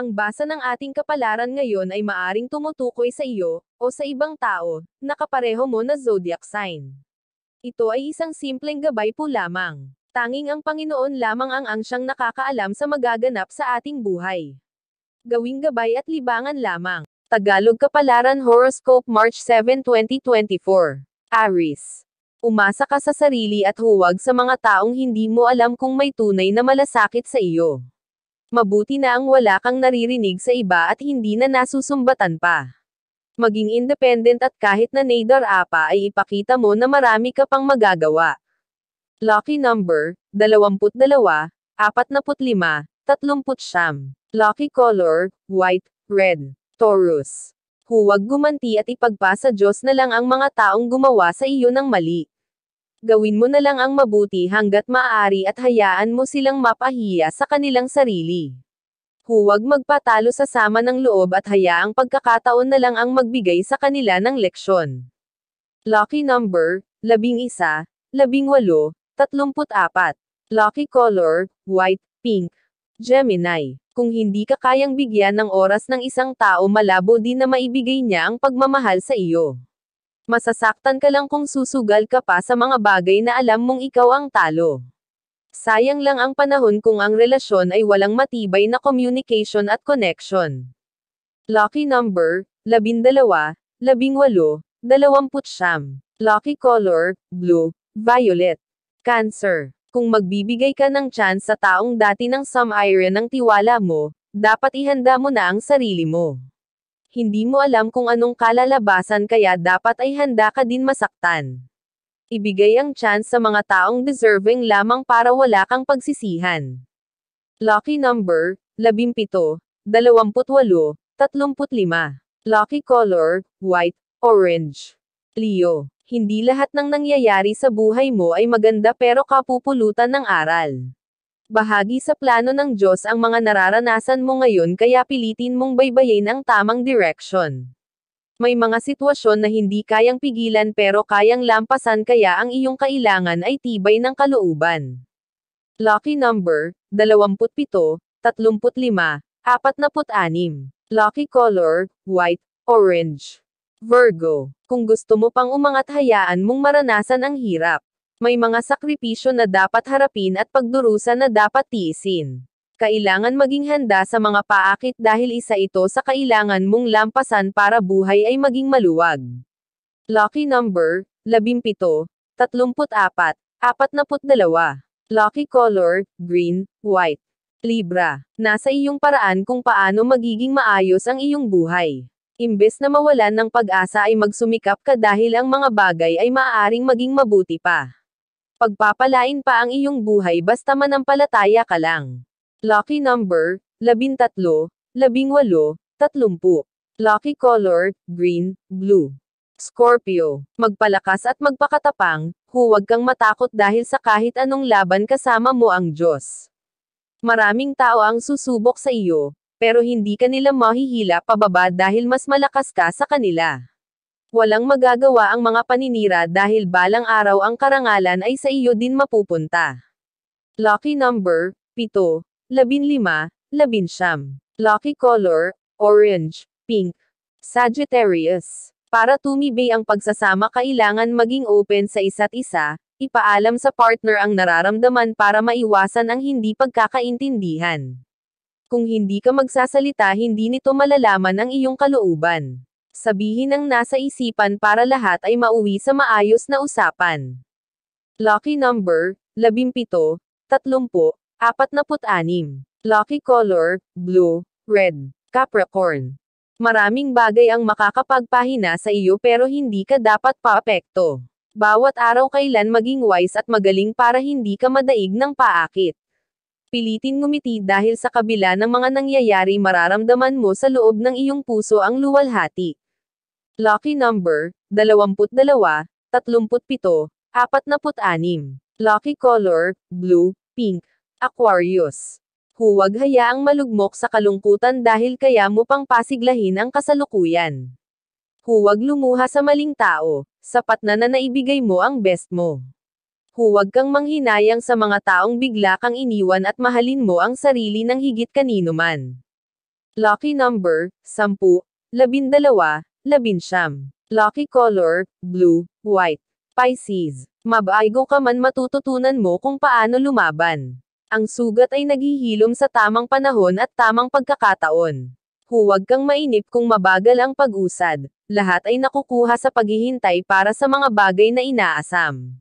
Ang basa ng ating kapalaran ngayon ay maaring tumutukoy sa iyo, o sa ibang tao, na kapareho mo na zodiac sign. Ito ay isang simpleng gabay po lamang. Tanging ang Panginoon lamang ang siyang nakakaalam sa magaganap sa ating buhay. Gawing gabay at libangan lamang. Tagalog Kapalaran Horoscope March 7, 2024. Aries. Umasa ka sa sarili at huwag sa mga taong hindi mo alam kung may tunay na malasakit sa iyo. Mabuti na ang wala kang naririnig sa iba at hindi na nasusumbatan pa. Maging independent at kahit na nadarapa ay ipakita mo na marami ka pang magagawa. Lucky number, 22, 45, 39. Lucky color, white, red. Taurus. Huwag gumanti at ipagpasa Diyos na lang ang mga taong gumawa sa iyo ng mali. Gawin mo na lang ang mabuti hanggat maaari at hayaan mo silang mapahiya sa kanilang sarili. Huwag magpatalo sa sama ng loob at hayaang pagkakataon na lang ang magbigay sa kanila ng leksyon. Lucky number, 11, 18, 34. Lucky color, white, pink. Gemini. Kung hindi ka kayang bigyan ng oras ng isang tao, malabo din na maibigay niya ang pagmamahal sa iyo. Masasaktan ka lang kung susugal ka pa sa mga bagay na alam mong ikaw ang talo. Sayang lang ang panahon kung ang relasyon ay walang matibay na communication at connection. Lucky number, 12, 18, 20. Lucky color, blue, violet. Cancer. Kung magbibigay ka ng chance sa taong dati ng sum-iron ng tiwala mo, dapat ihanda mo na ang sarili mo. Hindi mo alam kung anong kalalabasan kaya dapat ay handa ka din masaktan. Ibigay ang chance sa mga taong deserving lamang para wala kang pagsisihan. Lucky number, 17, 28, 35. Lucky color, white, orange. Leo. Hindi lahat ng nangyayari sa buhay mo ay maganda pero kapupulutan ng aral. Bahagi sa plano ng Diyos ang mga nararanasan mo ngayon kaya pilitin mong baybayin ang tamang direction. May mga sitwasyon na hindi kayang pigilan pero kayang lampasan kaya ang iyong kailangan ay tibay ng kalooban. Lucky number, 27, 35, 46. Lucky color, white, orange. Virgo. Kung gusto mo pang umangat hayaan mong maranasan ang hirap. May mga sakripisyo na dapat harapin at pagdurusa na dapat tiisin. Kailangan maging handa sa mga paakit dahil isa ito sa kailangan mong lampasan para buhay ay maging maluwag. Lucky number, 17, 34, 42. Lucky color, green, white. Libra. Nasa iyong paraan kung paano magiging maayos ang iyong buhay. Imbes na mawalan ng pag-asa ay magsumikap ka dahil ang mga bagay ay maaaring maging mabuti pa. Pagpapalain pa ang iyong buhay basta manampalataya ka lang. Lucky number, 13, 18, 30. Lucky color, green, blue. Scorpio. Magpalakas at magpakatapang, huwag kang matakot dahil sa kahit anong laban kasama mo ang Diyos. Maraming tao ang susubok sa iyo, pero hindi ka nila mahihila pababa dahil mas malakas ka sa kanila. Walang magagawa ang mga paninira dahil balang araw ang karangalan ay sa iyo din mapupunta. Lucky number, 7, 15, 19. Lucky color, orange, pink. Sagittarius. Para tumibay ang pagsasama kailangan maging open sa isa't isa, ipaalam sa partner ang nararamdaman para maiwasan ang hindi pagkakaintindihan. Kung hindi ka magsasalita hindi nito malalaman ang iyong kalooban. Sabihin ang nasa isipan para lahat ay mauwi sa maayos na usapan. Lucky number, 17, 30, 46. Lucky color, blue, red. Capricorn. Maraming bagay ang makakapagpahina sa iyo pero hindi ka dapat paapekto. Bawat araw kailan maging wise at magaling para hindi ka madaig ng paakit. Pilitin ngumiti dahil sa kabila ng mga nangyayari mararamdaman mo sa loob ng iyong puso ang luwalhati. Lucky number, 22, 37, 46. Lucky color, blue, pink. Aquarius. Huwag hayaang malugmok sa kalungkutan dahil kaya mo pang pasiglahin ang kasalukuyan. Huwag lumuha sa maling tao, sapat na naibigay mo ang best mo. Huwag kang manghinayang sa mga taong bigla kang iniwan at mahalin mo ang sarili ng higit kanino man. Lucky number, 10, 12, 19. Lucky color, blue, white. Pisces. Mabaigo ka man matututunan mo kung paano lumaban. Ang sugat ay naghihilom sa tamang panahon at tamang pagkakataon. Huwag kang mainip kung mabagal ang pag-usad. Lahat ay nakukuha sa paghihintay para sa mga bagay na inaasam.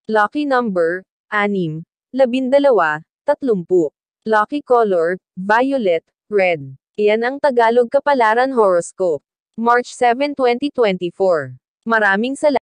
Lucky number, 6, 12, 30. Lucky color, violet, red. Iyan ang Tagalog Kapalaran Horoscope. March 7, 2024. Maraming salamat.